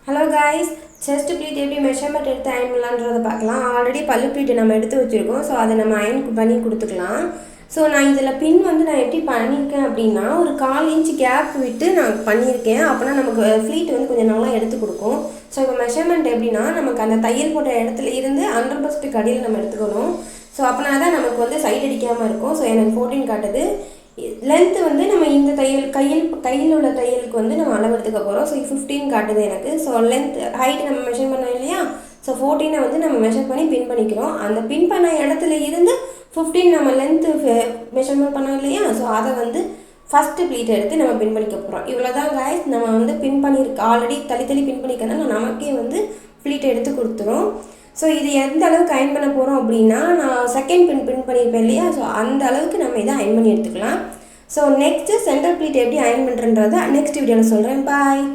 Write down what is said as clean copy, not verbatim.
Hello guys, chest pleat எப்படி measurement எடுத்து iron பண்ணலான்றதை பார்க்கலாம். ஆல்ரெடி பல்லு ப்ளீட்டை நம்ம எடுத்து வச்சுருக்கோம். ஸோ அதை நம்ம அயன் பண்ணி கொடுத்துக்கலாம். ஸோ நான் இதில் பின் நான் எப்படி பண்ணியிருக்கேன் அப்படின்னா, ஒரு 1/4 இன்ச் கேப் விட்டு நான் பண்ணியிருக்கேன். அப்போனா நமக்கு ஃப்ளீட் கொஞ்சம் நல்லா எடுத்து கொடுக்கும். ஸோ இப்போ மெஷர்மெண்ட் எப்படின்னா, நமக்கு அந்த தையல் போட்ட இடத்துல இருந்து 100% கடியில் நம்ம எடுத்துக்கணும். ஸோ அப்படின்னா தான் நமக்கு சைடு அடிக்காமல் இருக்கும். ஸோ எனக்கு 14 காட்டுது. லென்த்து நம்ம இந்த கையில் உள்ள தையலுக்கு நம்ம அளவு எடுத்துக்க போகிறோம். ஸோ 15 காட்டுது எனக்கு. ஸோ லென்த் ஹைட் நம்ம மெஷர் பண்ணோம் இல்லையா? ஸோ 14 நம்ம மெஷர் பண்ணி பின் பண்ணிக்கிறோம். அந்த பின் பண்ண இடத்துல இருந்து 15 நம்ம லென்த்து மெஷர்மெண்ட் பண்ணோம் இல்லையா? ஸோ அதை ஃபஸ்ட்டு ப்ளீட் எடுத்து நம்ம பின் பண்ணிக்க போகிறோம். இவ்வளோ தான் காய்ஸ். நம்ம பின் பண்ணியிருக்க ஆல்ரெடி தள்ளி பின் பண்ணிக்கிறதுனால நமக்கே ப்ளீட்டை எடுத்து கொடுத்துரும். ஸோ இது எந்த அளவுக்கு அயன் பண்ண போகிறோம் அப்படின்னா, நான் செகண்ட் பின் பண்ணியிருப்பேன் இல்லையா? ஸோ அந்த அளவுக்கு நம்ம இதை அயன் பண்ணி எடுத்துக்கலாம். ஸோ நெக்ஸ்ட்டு சென்டர் ப்ளீட் எப்படி அயன் பண்ணுறன்றதை நெக்ஸ்ட் வீடியோவில் சொல்கிறேன். பாய்.